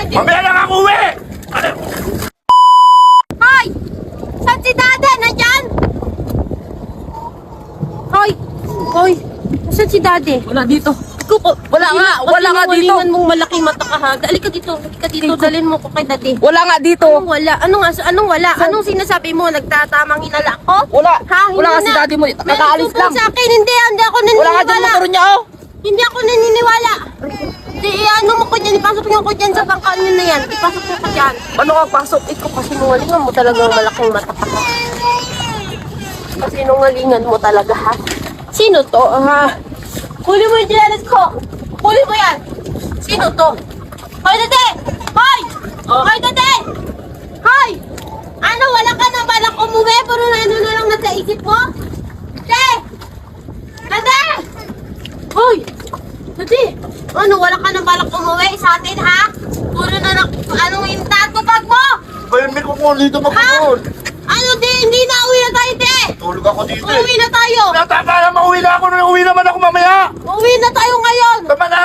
daddy. Mamaya lang ako uwi! Hoy! Saan si daddy? Nandyan? Hoy! Hoy! Saan si daddy? Wala dito. Wala nga dito. dito. Mong malaking mata ka ha. Halika dito. Dalhin mo ko kay daddy. Wala nga dito. Anong wala? Anong wala? Anong sinasabi mo? Nagtatamang hinala ko? Wala. Ha? Wala nga si daddy mo. May Nakaalis tutulong lang. sa akin. Hindi ako Wala nga dyan naniniwala. motor niya, oh. Hindi ako naniniwala. Di, ano mo ko dyan? Ipasok niyo ko dyan sa bangkaan niyo na yan. Ipasok niyo ko dyan. Ano ka pasok? Ikaw kasi nungalingan mo talaga malaking mata ka. Kasi nungalingan mo talaga ha. Sino to? Ha? Huli mo yung dilalas ko. Huli mo yan. Sino to? Hoy, dade! Hoy! Hoy, dade! Hoy! Ano, wala ka na balak umuwi? Puro na ano na lang nasa isip mo? Dade! Dade! Hoy! Dade! Ano, wala ka na balak umuwi sa atin, ha? Puro na lang, anong yung tatupag mo? Bayan ko kung dito magpunod. Ano, hindi na uwi na tayo, de! Tulog ako dito eh. Uwi na tayo! Tama na, mauwi na ako. Uwi naman ako mamaya. Uwi na tayo ngayon! Tama na.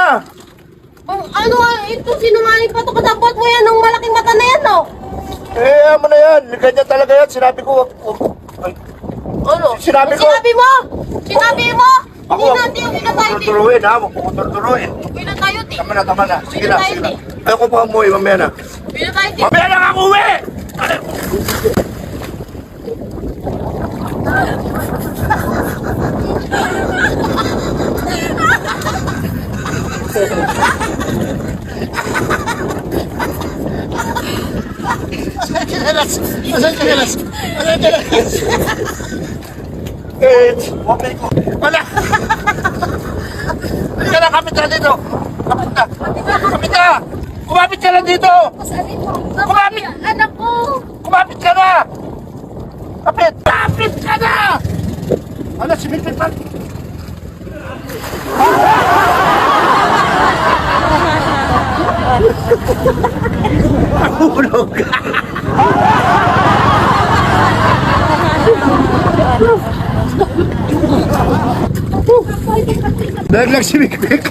Ano, ito, sinungaling pa ito. Kasabot mo yan ng malaking mata na yan, no? Eh, ano na yan. Ganyan talaga yan. Sinabi ko. Ay, Ano? Sinabi ko. Sinabi mo! Sinabi mo! Ako, Hindi natin, uwi na tayo, de! tuturuin ha. Huwag ko tuturuin. Uwi na tayo, de! Tama na. Sige na, Tayo, sige na. de. Ayoko pa umuwi, mamaya na. Uwi na tayo, de! Mamaya lang ako uwi! Okay ko. Wala. Halika na, kapit na dito. Kapit na. Kumapit ka lang dito. Kumapit. Anak ko! Kumapit ka na. Kapit. Kapit ka na. Ano, simipit pa. Hulog ka. Naglag si Mikmik.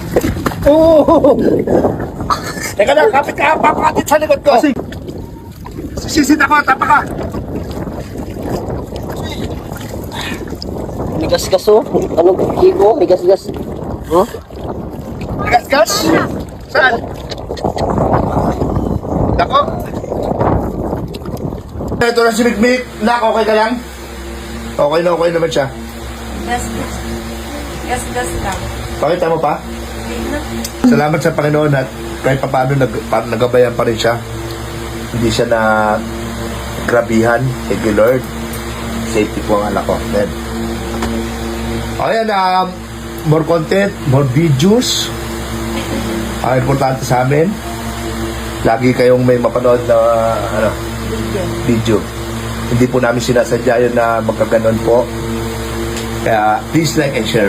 Oo. Teka lang, kapit ka, papakatid sa likod ko. Sisit ako, tapa ka. May gas-gas, oh. Anong kibo? May gas-gas. Huh? Gas-gas? Saan? Dako? Ito na si Mikmik. Nak, okay ka lang? Okay naman siya. Gas lang. Pakita mo pa? Salamat sa Panginoon at kahit paano nagabayan pa rin siya. Hindi siya na grabihan. Thank you, Lord. Safety po ang anak ko. Then, ayan, more content, more videos. Ang importante sa amin, lagi kayong may mapanood na video. Hindi po namin sinasadya yun na magkaganon po. Kaya please like and share.